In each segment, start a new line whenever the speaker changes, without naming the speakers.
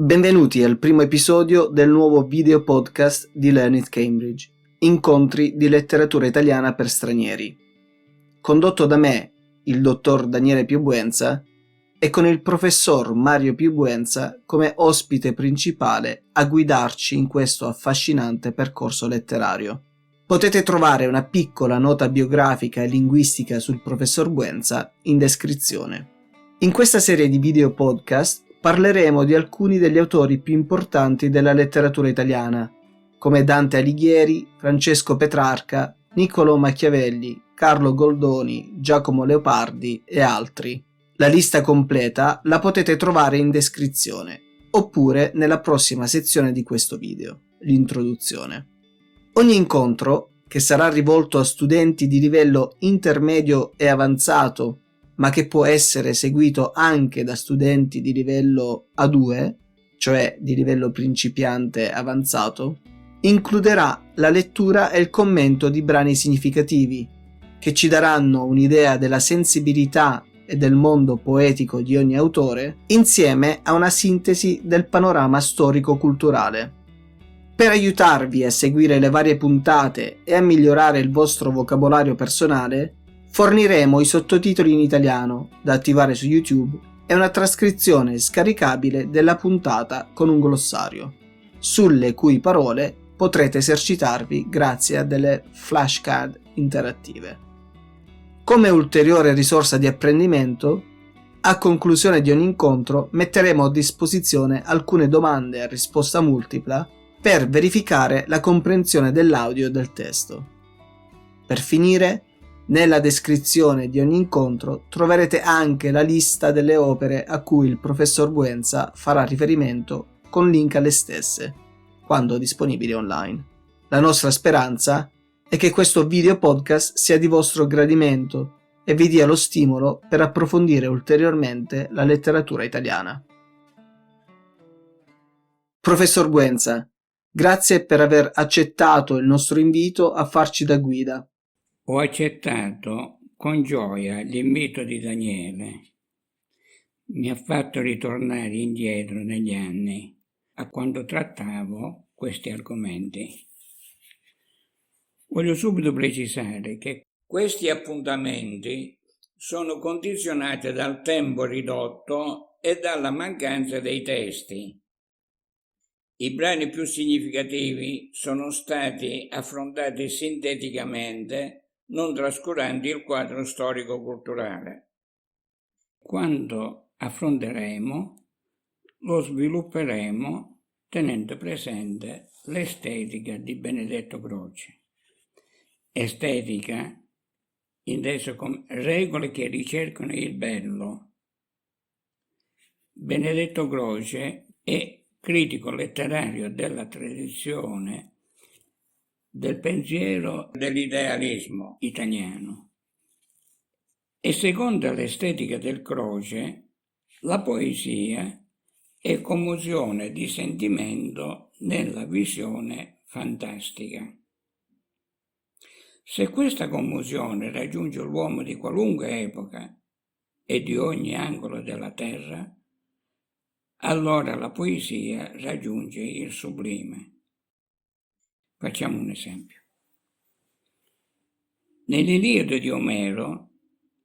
Benvenuti al primo episodio del nuovo video podcast di Learn It Cambridge, Incontri di letteratura italiana per stranieri, condotto da me, il dottor Daniele Piubuenza, e con il professor Mario Piubuenza come ospite principale a guidarci in questo affascinante percorso letterario. Potete trovare una piccola nota biografica e linguistica sul professor Buenza in descrizione. In questa serie di video podcast parleremo di alcuni degli autori più importanti della letteratura italiana, come Dante Alighieri, Francesco Petrarca, Niccolò Machiavelli, Carlo Goldoni, Giacomo Leopardi e altri. La lista completa la potete trovare in descrizione, oppure nella prossima sezione di questo video, l'introduzione. Ogni incontro, che sarà rivolto a studenti di livello intermedio e avanzato, ma che può essere seguito anche da studenti di livello A2, cioè di livello principiante avanzato, includerà la lettura e il commento di brani significativi, che ci daranno un'idea della sensibilità e del mondo poetico di ogni autore, insieme a una sintesi del panorama storico-culturale. Per aiutarvi a seguire le varie puntate e a migliorare il vostro vocabolario personale, forniremo i sottotitoli in italiano da attivare su YouTube e una trascrizione scaricabile della puntata con un glossario, sulle cui parole potrete esercitarvi grazie a delle flashcard interattive. Come ulteriore risorsa di apprendimento, a conclusione di ogni incontro metteremo a disposizione alcune domande a risposta multipla per verificare la comprensione dell'audio e del testo. Per finire, nella descrizione di ogni incontro troverete anche la lista delle opere a cui il professor Buenza farà riferimento con link alle stesse, quando disponibili online. La nostra speranza è che questo video podcast sia di vostro gradimento e vi dia lo stimolo per approfondire ulteriormente la letteratura italiana. Professor Buenza, grazie per aver accettato il nostro invito a farci da guida.
Ho accettato con gioia l'invito di Daniele. Mi ha fatto ritornare indietro negli anni a quando trattavo questi argomenti. Voglio subito precisare che questi appuntamenti sono condizionati dal tempo ridotto e dalla mancanza dei testi. I brani più significativi sono stati affrontati sinteticamente, non trascurando il quadro storico-culturale. Quando affronteremo, lo svilupperemo tenendo presente l'estetica di Benedetto Croce. Estetica inteso come regole che ricercano il bello. Benedetto Croce è critico letterario della tradizione del pensiero dell'idealismo italiano. E secondo l'estetica del Croce, la poesia è commozione di sentimento nella visione fantastica. Se questa commozione raggiunge l'uomo di qualunque epoca e di ogni angolo della terra, allora la poesia raggiunge il sublime. Facciamo un esempio. Nell'Iliade di Omero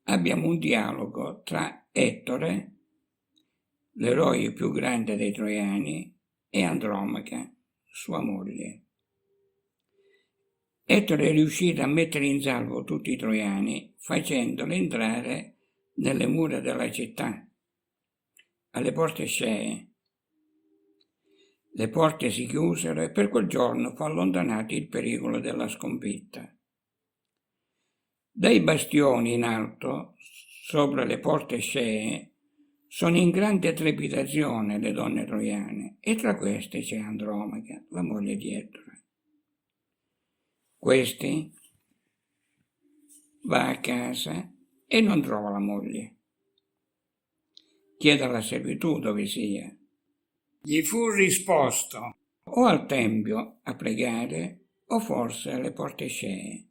abbiamo un dialogo tra Ettore, l'eroe più grande dei Troiani, e Andromaca, sua moglie. Ettore è riuscito a mettere in salvo tutti i Troiani facendoli entrare nelle mura della città, alle porte scee. Le porte si chiusero e per quel giorno fu allontanato il pericolo della sconfitta. Dai bastioni in alto, sopra le porte scee, sono in grande trepidazione le donne troiane, e tra queste c'è Andromaca, la moglie di Ettore. Questi va a casa e non trova la moglie. Chiede alla servitù dove sia. Gli fu risposto o al tempio a pregare o forse alle porte scee.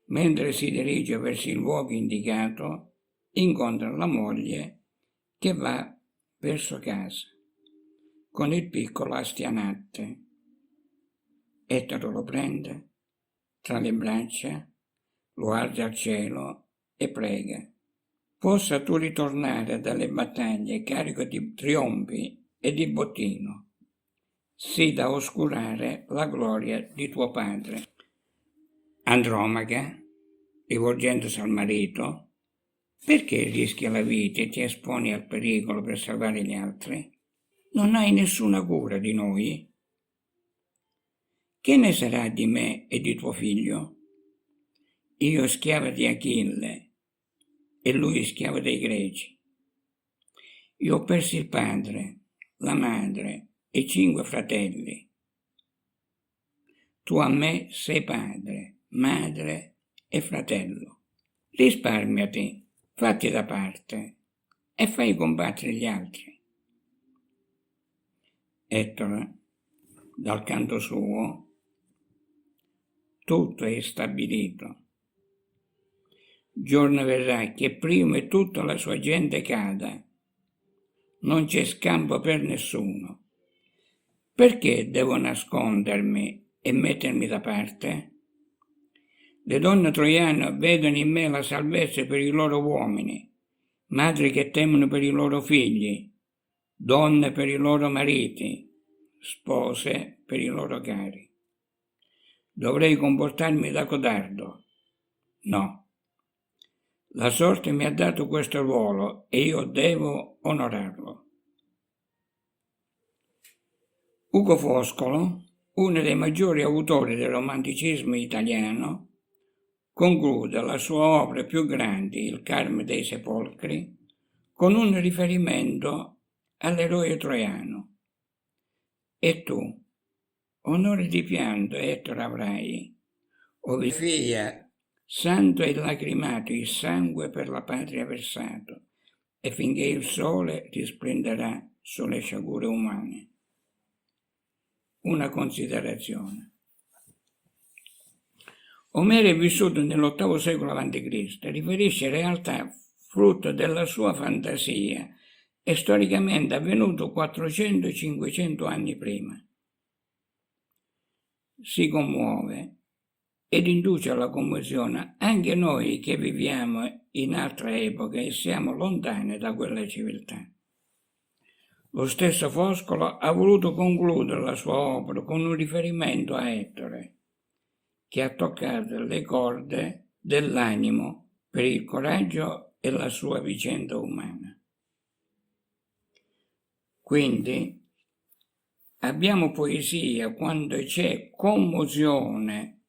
Mentre si dirige verso il luogo indicato, incontra la moglie che va verso casa. con il piccolo Astianatte. Ettore lo prende tra le braccia, lo alza al cielo e prega: possa tu ritornare dalle battaglie carico di trionfi e di bottino, sì da oscurare la gloria di tuo padre. Andromaca, rivolgendosi al marito: perché rischi la vita e ti esponi al pericolo per salvare gli altri? Non hai nessuna cura di noi? Che ne sarà di me e di tuo figlio? Io schiava di Achille e lui schiavo dei Greci. Io ho perso il padre, la madre e 5 fratelli. Tu a me sei padre, madre e fratello. Risparmiati, fatti da parte e fai combattere gli altri. Ettore, dal canto suo: tutto è stabilito. Giorno verrà che prima e tutta la sua gente cada. Non c'è scampo per nessuno. Perché devo nascondermi e mettermi da parte? Le donne troiane vedono in me la salvezza per i loro uomini, madri che temono per i loro figli, donne per i loro mariti, spose per i loro cari. Dovrei comportarmi da codardo? No. La sorte mi ha dato questo ruolo e io devo onorarlo. Ugo Foscolo, uno dei maggiori autori del romanticismo italiano, conclude la sua opera più grande, Il Carme dei Sepolcri, con un riferimento all'eroe troiano. E tu, onore di pianto, Ettore avrai, ove figlia, santo e lacrimato il sangue per la patria versato, e finché il sole risplenderà sulle sciagure umane. Una considerazione. Omero è vissuto nell'VIII secolo a.C., riferisce realtà frutto della sua fantasia e storicamente avvenuto 400-500 anni prima. Si commuove ed induce alla commozione anche noi che viviamo in altra epoca e siamo lontani da quella civiltà. Lo stesso Foscolo ha voluto concludere la sua opera con un riferimento a Ettore, che ha toccato le corde dell'animo per il coraggio e la sua vicenda umana. Quindi abbiamo poesia quando c'è commozione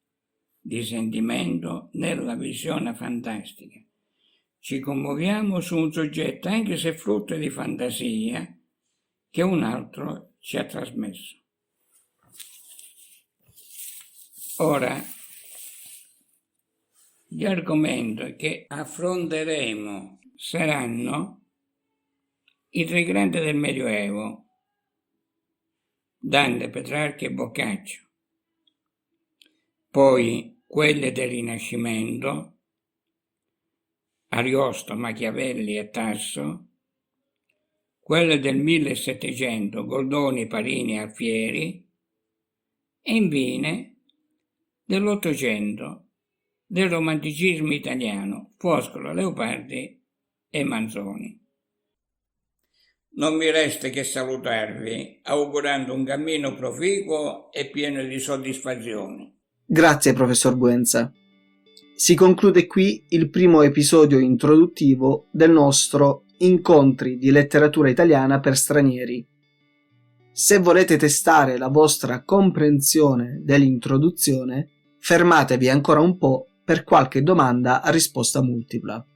di sentimento nella visione fantastica. Ci commuoviamo su un soggetto, anche se frutto di fantasia, che un altro ci ha trasmesso. Ora, gli argomenti che affronteremo saranno i tre grandi del Medioevo, Dante, Petrarca e Boccaccio, poi quelle del Rinascimento, Ariosto, Machiavelli e Tasso, quelle del 1700, Goldoni, Parini e Alfieri, e infine dell'Ottocento, del romanticismo italiano, Foscolo, Leopardi e Manzoni. Non mi resta che salutarvi, augurando un cammino proficuo e pieno di soddisfazioni.
Grazie, professor Buenza. Si conclude qui il primo episodio introduttivo del nostro Incontri di letteratura italiana per stranieri. Se volete testare la vostra comprensione dell'introduzione, fermatevi ancora un po' per qualche domanda a risposta multipla.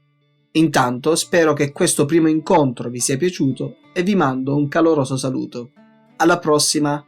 Intanto spero che questo primo incontro vi sia piaciuto e vi mando un caloroso saluto. Alla prossima!